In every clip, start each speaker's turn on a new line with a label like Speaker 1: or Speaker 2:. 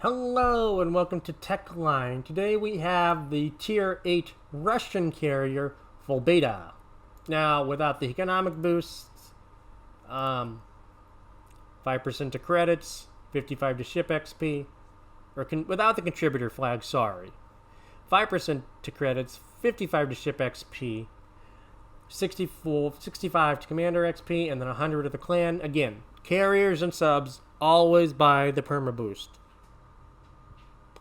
Speaker 1: Hello and welcome to TechLine. Today we have the Tier 8 Russian carrier, Pobeda. Now, without the economic boosts, 5% to credits, 55 to ship XP, or without the contributor flag, sorry. 5% to credits, 55 to ship XP, 65 to commander XP, and then 100 to the clan. Again, carriers and subs always buy the perma boost.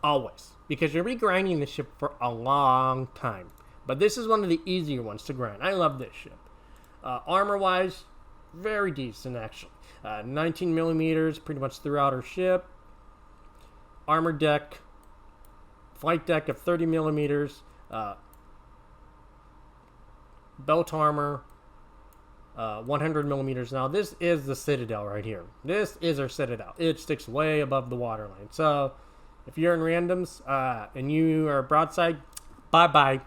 Speaker 1: Always. Because you'll be grinding the ship for a long time. But this is one of the easier ones to grind. I love this ship. Armor-wise, very decent actually. 19 millimeters pretty much throughout her ship. Armor deck. Flight deck of 30 millimeters. Belt armor. 100 millimeters. Now this is the Citadel right here. This is our Citadel. It sticks way above the waterline. So if you're in randoms and you are broadside, bye-bye.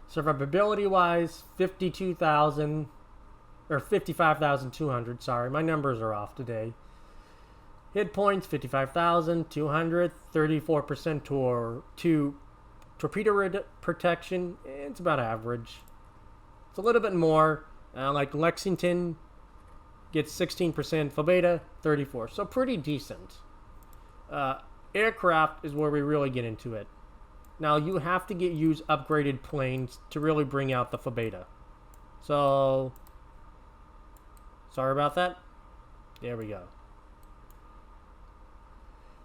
Speaker 1: Survivability-wise, 52,000 or 55,200. Sorry, my numbers are off today. Hit points 55,200, 34% to torpedo protection. It's about average. It's a little bit more. Like Lexington gets 16%, Pobeda 34%. So pretty decent. Aircraft is where we really get into it. Now you have to use upgraded planes to really bring out the Pobeda. So sorry about that. There we go.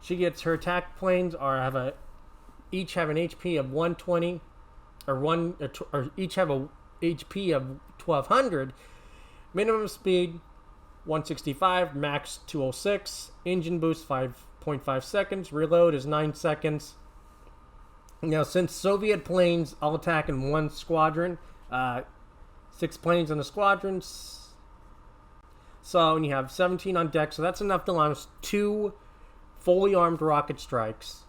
Speaker 1: She gets her attack planes each have an HP of 120 or each have a HP of 1200. Minimum speed 165, max 206, engine boost 5.5 seconds, reload is 9 seconds. Now, since Soviet planes all attack in one squadron, 6 planes in a squadron, so you have 17 on deck, so that's enough to launch 2 fully armed rocket strikes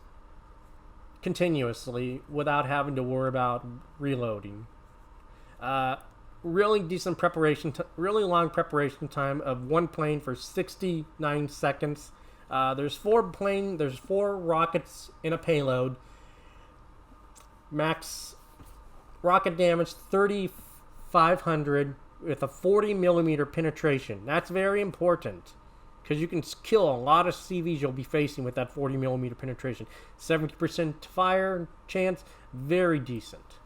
Speaker 1: continuously without having to worry about reloading. Really decent preparation, really long preparation time of one plane for 69 seconds. There's 4 rockets in a payload. Max rocket damage 3,500 with a 40 millimeter penetration. That's very important because you can kill a lot of CVs you'll be facing with that 40 millimeter penetration. 70% fire chance, very decent.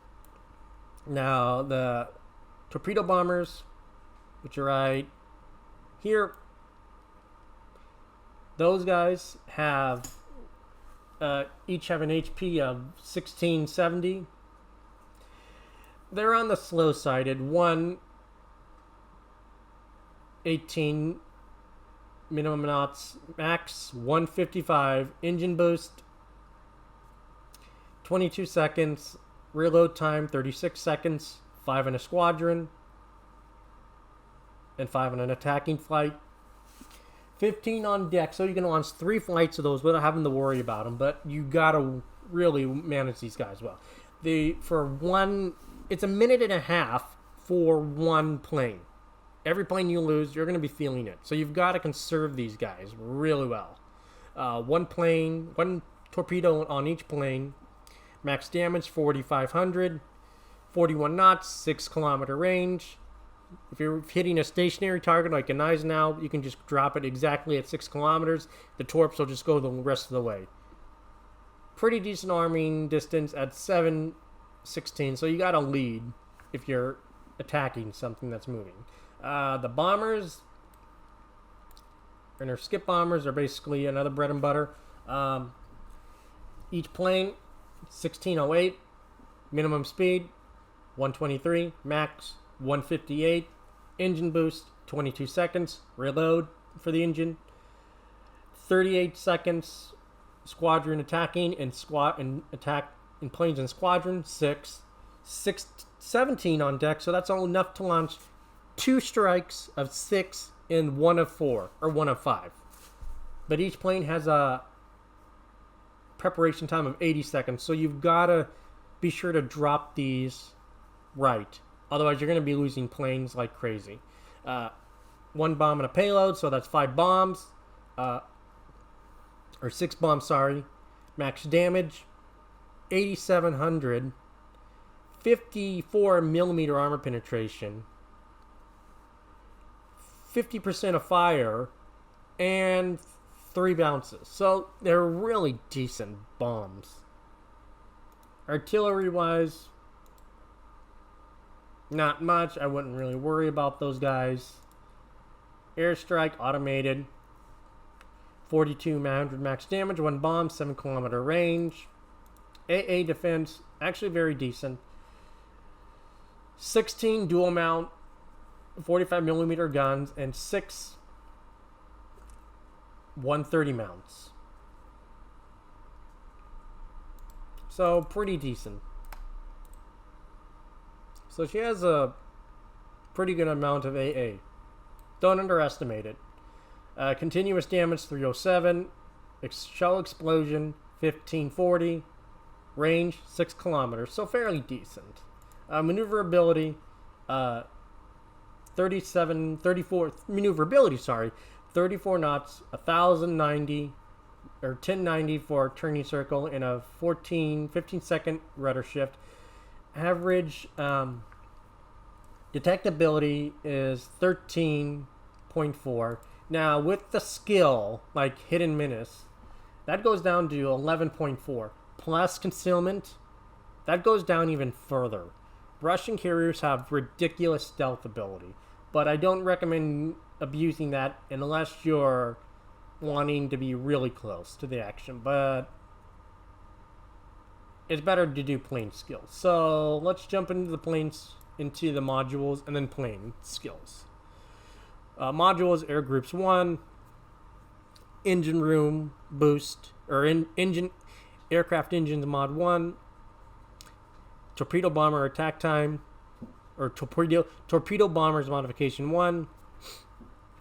Speaker 1: Now the torpedo bombers, which are right here, those guys have each have an HP of 1670. They're on the slow sided. 118 minimum knots, max 155, engine boost 22 seconds, reload time 36 seconds, 5 in a squadron, and 5 in an attacking flight. 15 on deck, so you can launch 3 flights of those without having to worry about them. But you gotta really manage these guys well. It's a minute and a half for one plane. Every plane you lose, you're gonna be feeling it. So you've got to conserve these guys really well. One torpedo on each plane. Max damage 4,500. 41 knots, 6 kilometer range. If you're hitting a stationary target like an Eisenhower, you can just drop it exactly at 6 kilometers. The Torps will just go the rest of the way. Pretty decent arming distance at 716, so you got to lead if you're attacking something that's moving. The bombers and our skip bombers are basically another bread and butter. Each plane 1608, minimum speed 123, max 158, engine boost 22 seconds, reload for the engine 38 seconds, squadron attacking and attack in planes and squadron 17 on deck, so that's all enough to launch 2 strikes of 6 and 1 of 4 or 1 of 5. But each plane has a preparation time of 80 seconds, so you've got to be sure to drop these right. Otherwise, you're going to be losing planes like crazy. 1 bomb and a payload, so that's 5 bombs. Or 6 bombs, sorry. Max damage, 8,700. 54 millimeter armor penetration. 50% of fire. And 3 bounces. So they're really decent bombs. Artillery-wise, not much. I wouldn't really worry about those guys. Airstrike, automated. 4200 max damage, 1 bomb, 7 kilometer range. AA defense, actually very decent. 16 dual mount, 45 millimeter guns, and 6 130 mounts. So pretty decent. So she has a pretty good amount of AA. Don't underestimate it. Continuous damage 307, shell explosion 1540, range 6 kilometers, so fairly decent. Maneuverability 34 maneuverability, sorry, 34 knots, 1090 or 1090 for turning circle in a 15 second rudder shift. Average detectability is 13.4. Now, with the skill, like Hidden Menace, that goes down to 11.4. Plus concealment, that goes down even further. Russian carriers have ridiculous stealth ability, but I don't recommend abusing that unless you're wanting to be really close to the action. But it's better to do plane skills. So let's jump into the planes, into the modules, and then plane skills. Modules, Air Groups 1, Engine Room Boost, or engine Aircraft Engines Mod 1, Torpedo Bomber Attack Time, or Torpedo Bombers Modification 1,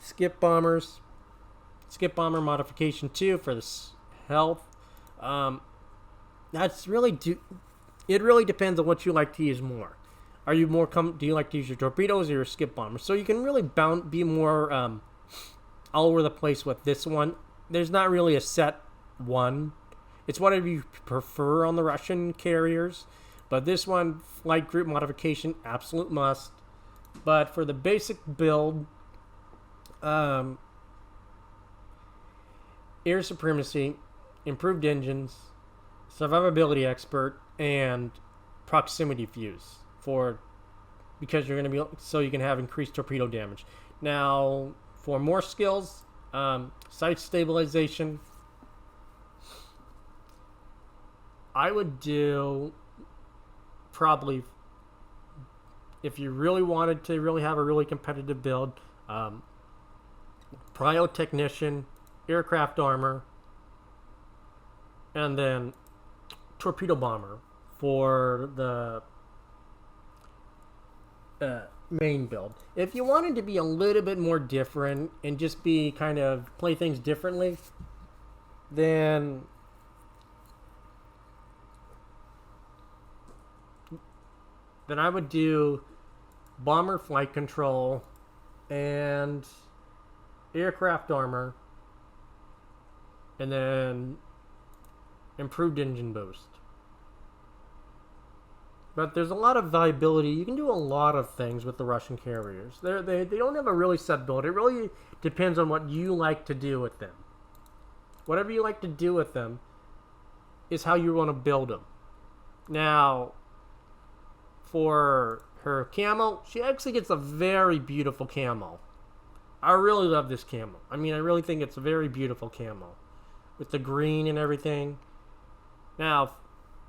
Speaker 1: Skip Bombers, Skip Bomber Modification 2 for the health. That's really it really depends on what you like to use more. Are you more do you like to use your torpedoes or your skip bombers? So you can really be more all over the place with this one. There's not really a set one. It's whatever you prefer on the Russian carriers. But this one, flight group modification, absolute must. But for the basic build, air supremacy, improved engines, survivability expert, and proximity fuse because you're going to be so you can have increased torpedo damage. Now, for more skills, sight stabilization, I would do probably, if you really wanted to really have a really competitive build, Prio Technician, Aircraft Armor, and then Torpedo Bomber for the main build. If you wanted to be a little bit more different and just be kind of play things differently, then I would do Bomber Flight Control and Aircraft Armor, and then Improved Engine Boost. But there's a lot of viability. You can do a lot of things with the Russian carriers. They don't have a really set build. It really depends on what you like to do with them. Whatever you like to do with them is how you want to build them. Now, for her camo, she actually gets a very beautiful camo. I really love this camo. I mean, I really think it's a very beautiful camo with the green and everything. Now,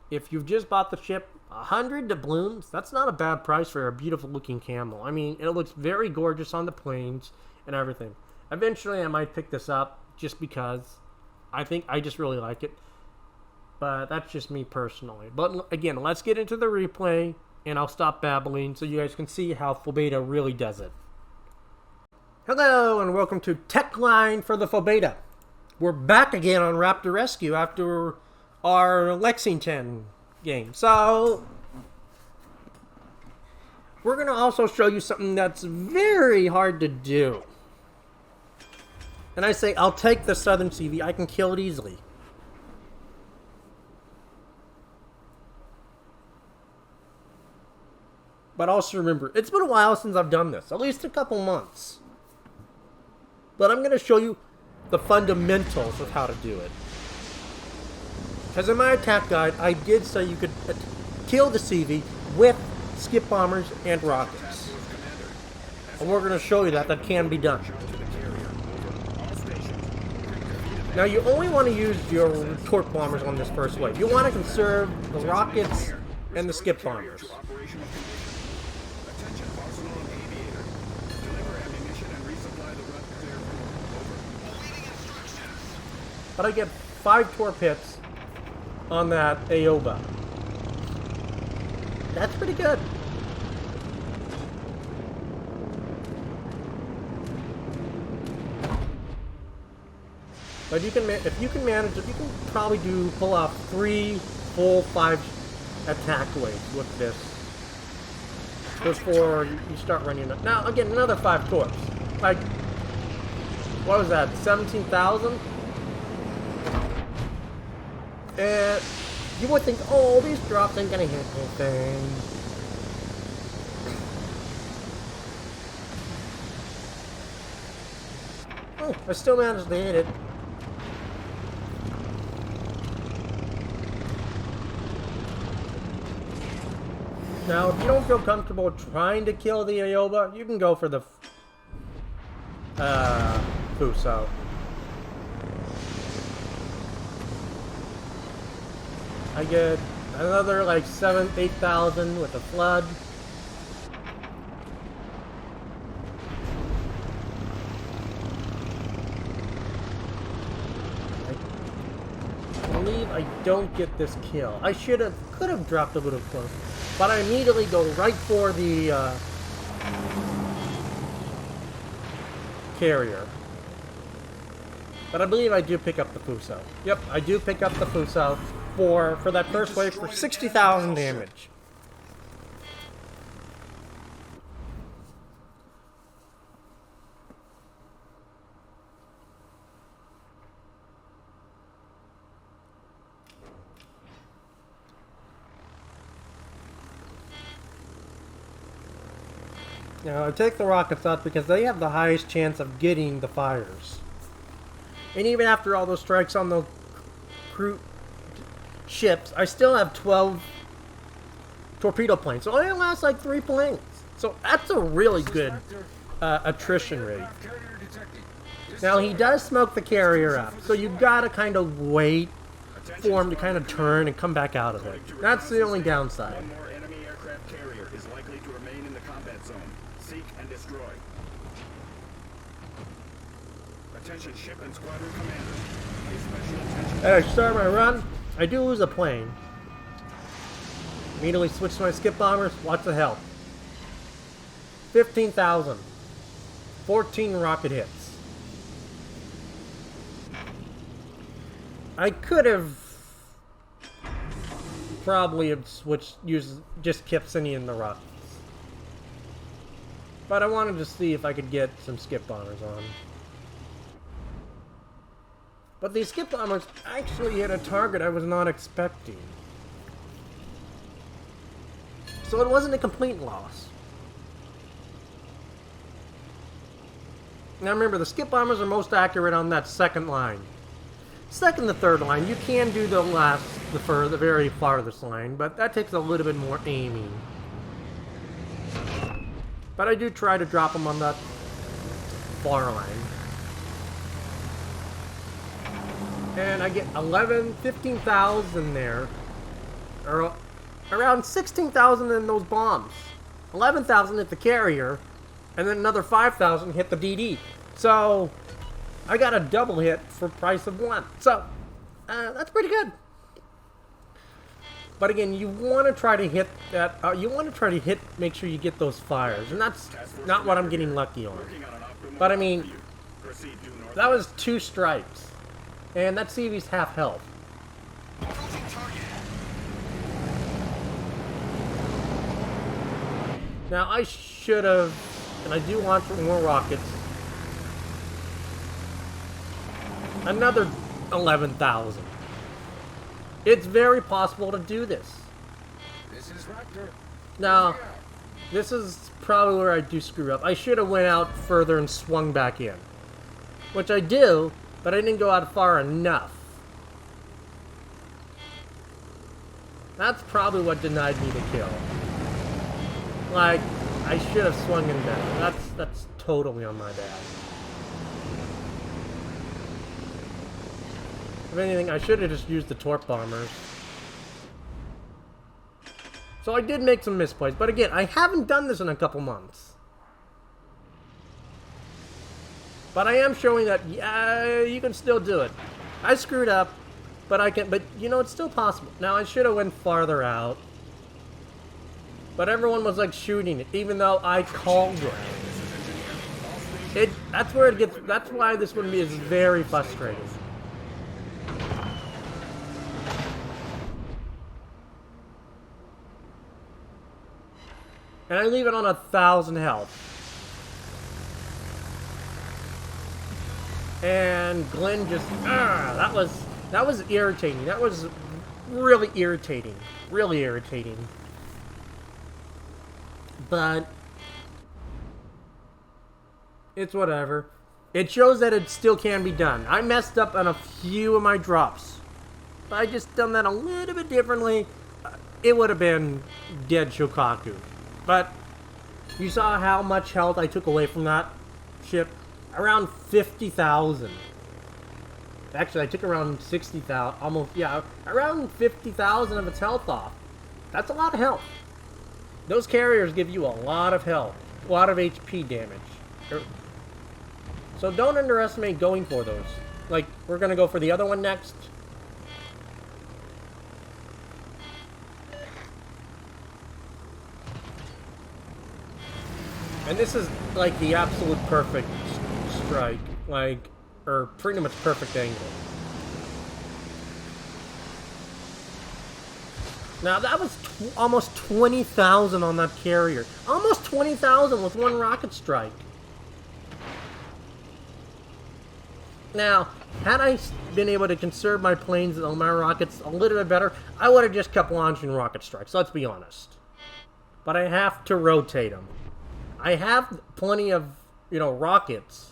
Speaker 1: if you've just bought the ship, 100 doubloons, that's not a bad price for a beautiful looking camo. I mean, it looks very gorgeous on the planes and everything. Eventually, I might pick this up just because I just really like it. But that's just me personally. But again, let's get into the replay, and I'll stop babbling so you guys can see how Pobeda really does it. Hello, and welcome to Tech Line for the Pobeda. We're back again on Raptor Rescue after our Lexington game. So, we're going to also show you something that's very hard to do. And I say, I'll take the southern CV. I can kill it easily. But also remember, it's been a while since I've done this. At least a couple months. But I'm going to show you the fundamentals of how to do it. Because in my attack guide, I did say you could kill the CV with skip bombers and rockets. And we're going to show you that can be done. Now you only want to use your Torp bombers on this first wave. You want to conserve the rockets and the skip bombers. But I get 5 Torp hits on that Aoba. That's pretty good. But you can, if you can manage it, you can probably pull off 3 full 5 attack waves with this before you start running it. Now again, another 5 Torps. Like, what was that? 17,000. And you would think, oh, these drops ain't gonna hit anything. Oh, I still managed to hit it. Now, if you don't feel comfortable trying to kill the Aoba, you can go for the Fuso. I get another like 8,000 with a flood. I believe I don't get this kill. I could have dropped a little close, but I immediately go right for the carrier. But I believe I do pick up the Fuso. Yep, I do pick up the Fuso for that first wave for 60,000 damage. Now I take the rockets out because they have the highest chance of getting the fires. And even after all those strikes on the crew ships, I still have 12 torpedo planes. So it only lasts like 3 planes. So that's a really good attrition rate. Now he does smoke the carrier up, so you gotta kind of wait for him to kind of turn and come back out of it. That's the only downside.
Speaker 2: One more enemy aircraft carrier is likely to remain in the combat zone. Seek and destroy. Attention ship and squadron commanders. Pay special attention.
Speaker 1: As I start my run, I do lose a plane. Immediately switch to my skip bombers. Watch the health. 15,000. 14 rocket hits. I could have probably have just kept sending in the rockets. But I wanted to see if I could get some skip bombers on. But these skip bombers actually hit a target I was not expecting. So it wasn't a complete loss. Now remember, the skip bombers are most accurate on that second line. Second and third line, you can do the very farthest line, but that takes a little bit more aiming. But I do try to drop them on that far line. And I get 15,000 there. Or around 16,000 in those bombs. 11,000 hit the carrier, and then another 5,000 hit the DD. So I got a double hit for price of 1. So that's pretty good. But again, you want to try to hit that. Make sure you get those fires, and that's not what I'm getting lucky on. But I mean, that was 2 strikes, and that CV's half health. Now I should have, and I do want more rockets. Another 11,000. It's very possible to do this.
Speaker 2: This is Raptor.
Speaker 1: Now, this is probably where I do screw up. I should have went out further and swung back in. Which I do, but I didn't go out far enough. That's probably what denied me the kill. Like, I should have swung in better. That's totally on my bad. If anything, I should have just used the Torp bombers. So I did make some misplays, but again, I haven't done this in a couple months. But I am showing that, yeah, you can still do it. I screwed up, but I can, but you know, it's still possible. Now, I should have went farther out. But everyone was like shooting it, even though I called it. That's where it gets, that's why this one is very frustrating. And I leave it on 1,000 health. And Glenn just, that was irritating. That was really irritating. Really irritating. But it's whatever. It shows that it still can be done. I messed up on a few of my drops. If I just done that a little bit differently, it would have been dead Shokaku. But you saw how much health I took away from that ship. Around 50,000. Actually, I took around 60,000. Almost, yeah, around 50,000 of its health off. That's a lot of health. Those carriers give you a lot of health. A lot of HP damage. So don't underestimate going for those. Like, we're going to go for the other one next. And this is like the absolute perfect strike, like, or pretty much perfect angle. Now that was almost 20,000 on that carrier. Almost 20,000 with one rocket strike. Now, had I been able to conserve my planes and my rockets a little bit better, I would have just kept launching rocket strikes, let's be honest. But I have to rotate them. I have plenty of, you know, rockets,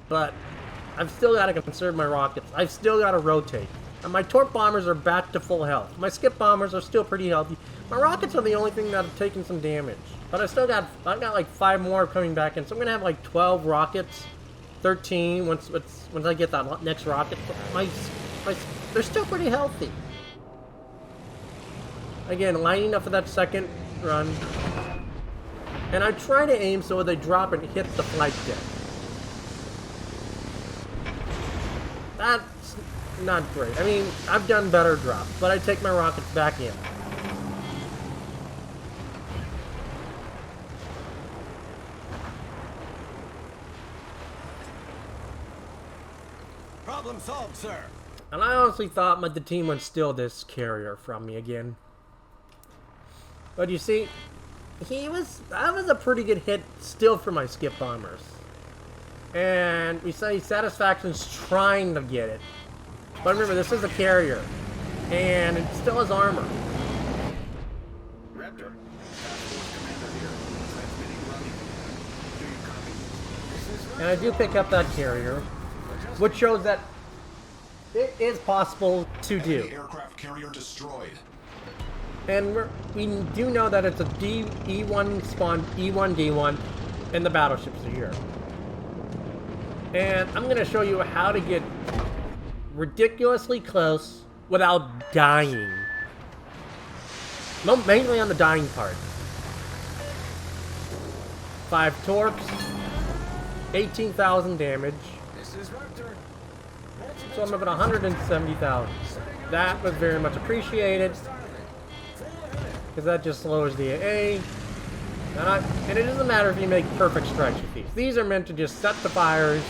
Speaker 1: but I've still got to conserve my rockets. I've still got to rotate. And my Torp bombers are back to full health. My skip bombers are still pretty healthy. My rockets are the only thing that have taken some damage. But I've got like 5 more coming back in, so I'm going to have like 12 rockets. 13 once I get that next rocket. They're still pretty healthy. Again, lining up for that second run. And I try to aim so they drop and hit the flight deck. That's not great. I mean, I've done better drops, but I take my rockets back in.
Speaker 2: Problem solved, sir.
Speaker 1: And I honestly thought the team would steal this carrier from me again. But you see, that was a pretty good hit still for my skip bombers. And we say Satisfaction's trying to get it. But remember, this is a carrier. And it still has armor.
Speaker 2: Raptor, Task Force Commander here. Transmitting running. Do you copy? This is
Speaker 1: And I do pick up that carrier, which shows that it is possible to do.
Speaker 3: Enemy aircraft carrier destroyed.
Speaker 1: And we do know that it's a E1 spawn, E1, D1, and the battleships are here. And I'm going to show you how to get ridiculously close without dying. No, mainly on the dying part. 5 torps, 18,000 damage.
Speaker 2: This is Raptor.
Speaker 1: So I'm up at 170,000. That was very much appreciated. Because that just lowers the AA. And it doesn't matter if you make perfect strikes with these. These are meant to just set the fires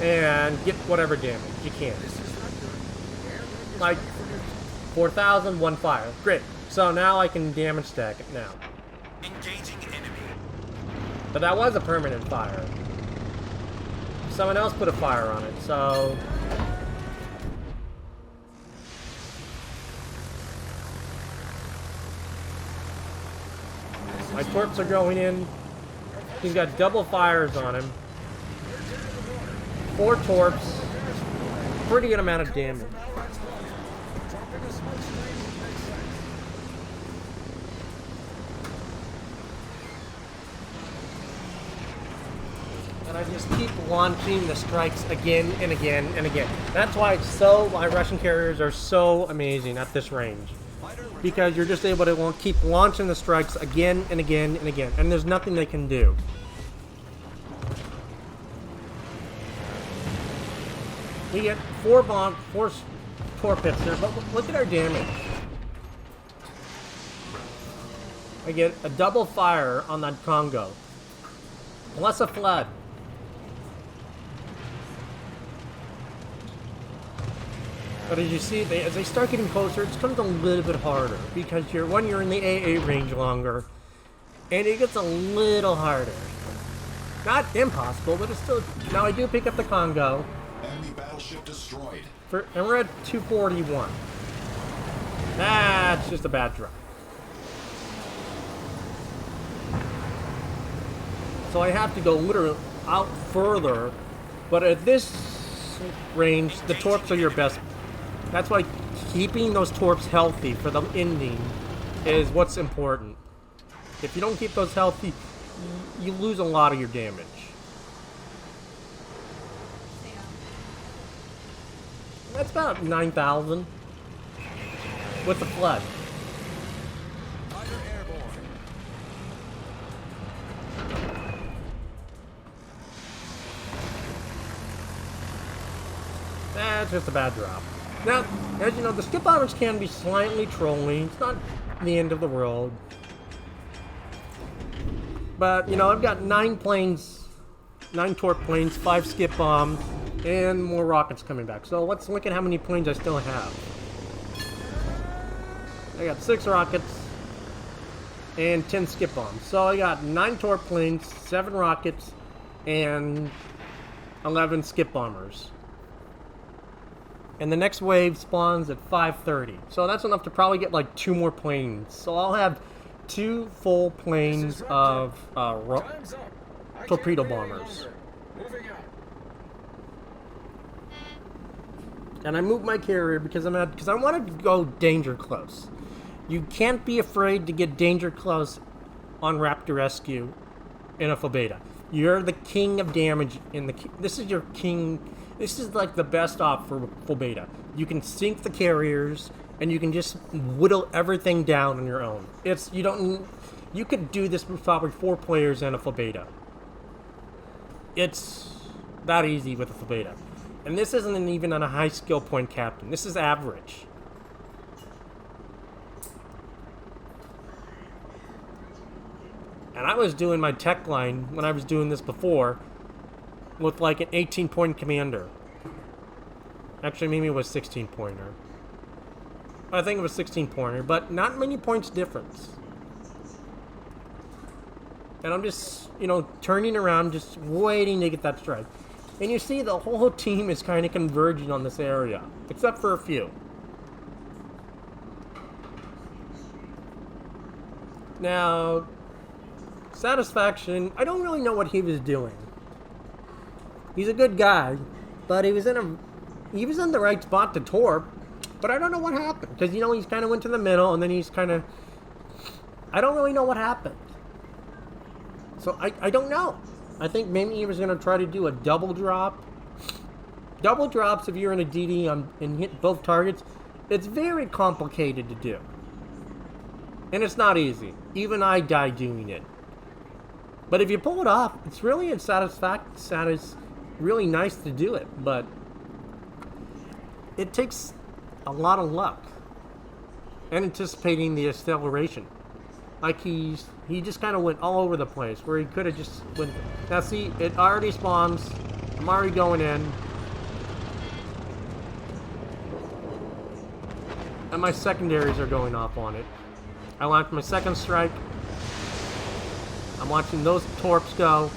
Speaker 1: and get whatever damage you can. Like 4,000, 1 fire. Great. So now I can damage stack it now.
Speaker 2: Engaging enemy.
Speaker 1: But that was a permanent fire. Someone else put a fire on it, so My torps are going in. He's got double fires on him. 4 torps. Pretty good amount of damage. And I just keep launching the strikes again and again and again. That's why my Russian carriers are so amazing at this range. Because you're just able to keep launching the strikes again and again and again. And there's nothing they can do. We get 4 torpedoes there, but look at our damage. I get a double fire on that Congo. Plus a flood. But as you see, as they start getting closer, it becomes a little bit harder. Because when you're in the AA range longer, and it gets a little harder. Not impossible, but it's still... Now I do pick up the Congo.
Speaker 3: Enemy battleship destroyed.
Speaker 1: And we're at 241. That's just a bad drop. So I have to go literally out further. But at this range, the torps are your best. That's why keeping those torps healthy for the ending is what's important. If you don't keep those healthy, you lose a lot of your damage. That's about 9,000 with the flood. That's just a bad drop. Now, as you know, the skip bombers can be slightly trolling. It's not the end of the world. But, you know, I've got 9 planes, 9 torp planes, 5 skip bombs, and more rockets coming back. So let's look at how many planes I still have. I got 6 rockets and 10 skip bombs. So I got 9 torp planes, 7 rockets, and 11 skip bombers. And the next wave spawns at 5:30. So that's enough to probably get like 2 more planes. So I'll have 2 full planes of torpedo bombers. And I moved my carrier because I wanted to go danger close. You can't be afraid to get danger close on Raptor Rescue in a Pobeda. You're the king of damage this is your king. This is like the best op for Pobeda. You can sink the carriers and you can just whittle everything down on your own. You could do this with probably 4 players in a Pobeda. It's that easy with a Pobeda. And this isn't even on a high skill point captain. This is average. And I was doing my tech line when I was doing this before with like an 18-point commander. Actually, maybe it was 16-pointer. I think it was 16-pointer, but not many points difference. And I'm just, you know, turning around, just waiting to get that strike. And you see the whole team is kind of converging on this area, except for a few. Now, Satisfaction, I don't really know what he was doing. He's a good guy, but he was in the right spot to torp, but I don't know what happened. Because, you know, he's kind of went to the middle, and then he's kind of... I don't really know what happened. So, I don't know. I think maybe he was going to try to do a double drop. Double drops, if you're in a DD and hit both targets, it's very complicated to do. And it's not easy. Even I die doing it. But if you pull it off, it's really really nice to do it, but it takes a lot of luck and anticipating the acceleration. Like he just kind of went all over the place where he could have just went. Now see, it already spawns. I'm already going in. And my secondaries are going off on it. I launched my second strike. I'm watching those torps go.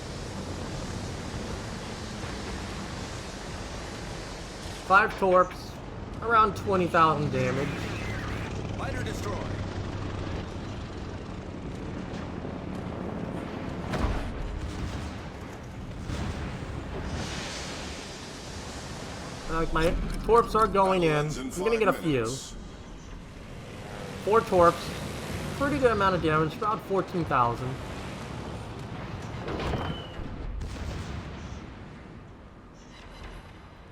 Speaker 1: 5 torps, around 20,000 damage.
Speaker 2: Fighter destroyed.
Speaker 1: Like my torps are going in. I'm gonna get a few. 4 torps. Pretty good amount of damage, about 14,000.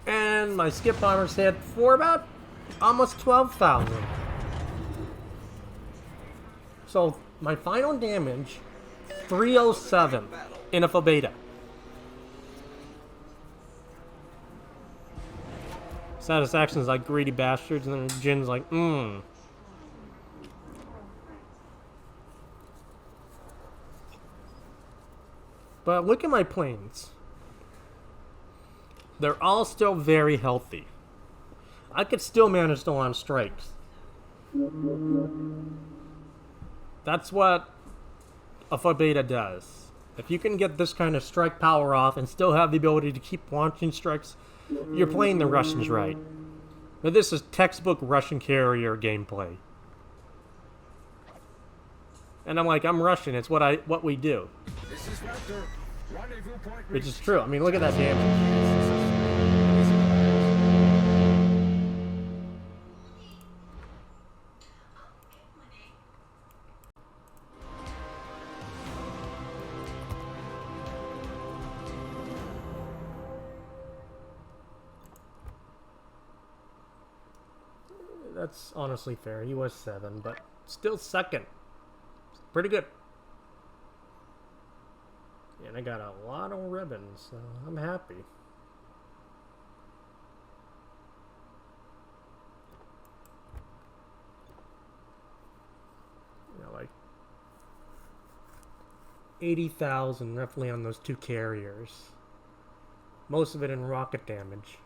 Speaker 1: And my skip bombers hit for about almost 12,000. So my final damage, 307 in a Pobeda. Satisfaction's like greedy bastards, and then Jin's like, But look at my planes. They're all still very healthy. I could still manage to launch strikes. That's what a Pobeda does. If you can get this kind of strike power off and still have the ability to keep launching strikes, you're playing the Russians right. But this is textbook Russian carrier gameplay. And I'm like, I'm Russian, it's what we do.
Speaker 2: This is Raptor. Rendezvous point
Speaker 1: Which is true. I mean, look at that damage. That's honestly fair. He was 7, but still second. Pretty good. And I got a lot of ribbons, so I'm happy. You know, like 80,000 roughly on those 2 carriers. Most of it in rocket damage.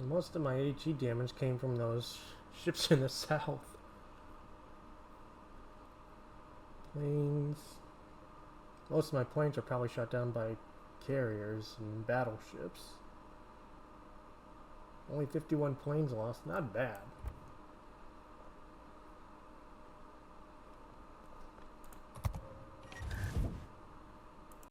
Speaker 1: Most of my HE damage came from those ships in the south. Planes. Most of my planes are probably shot down by carriers and battleships. Only 51 planes lost, not bad.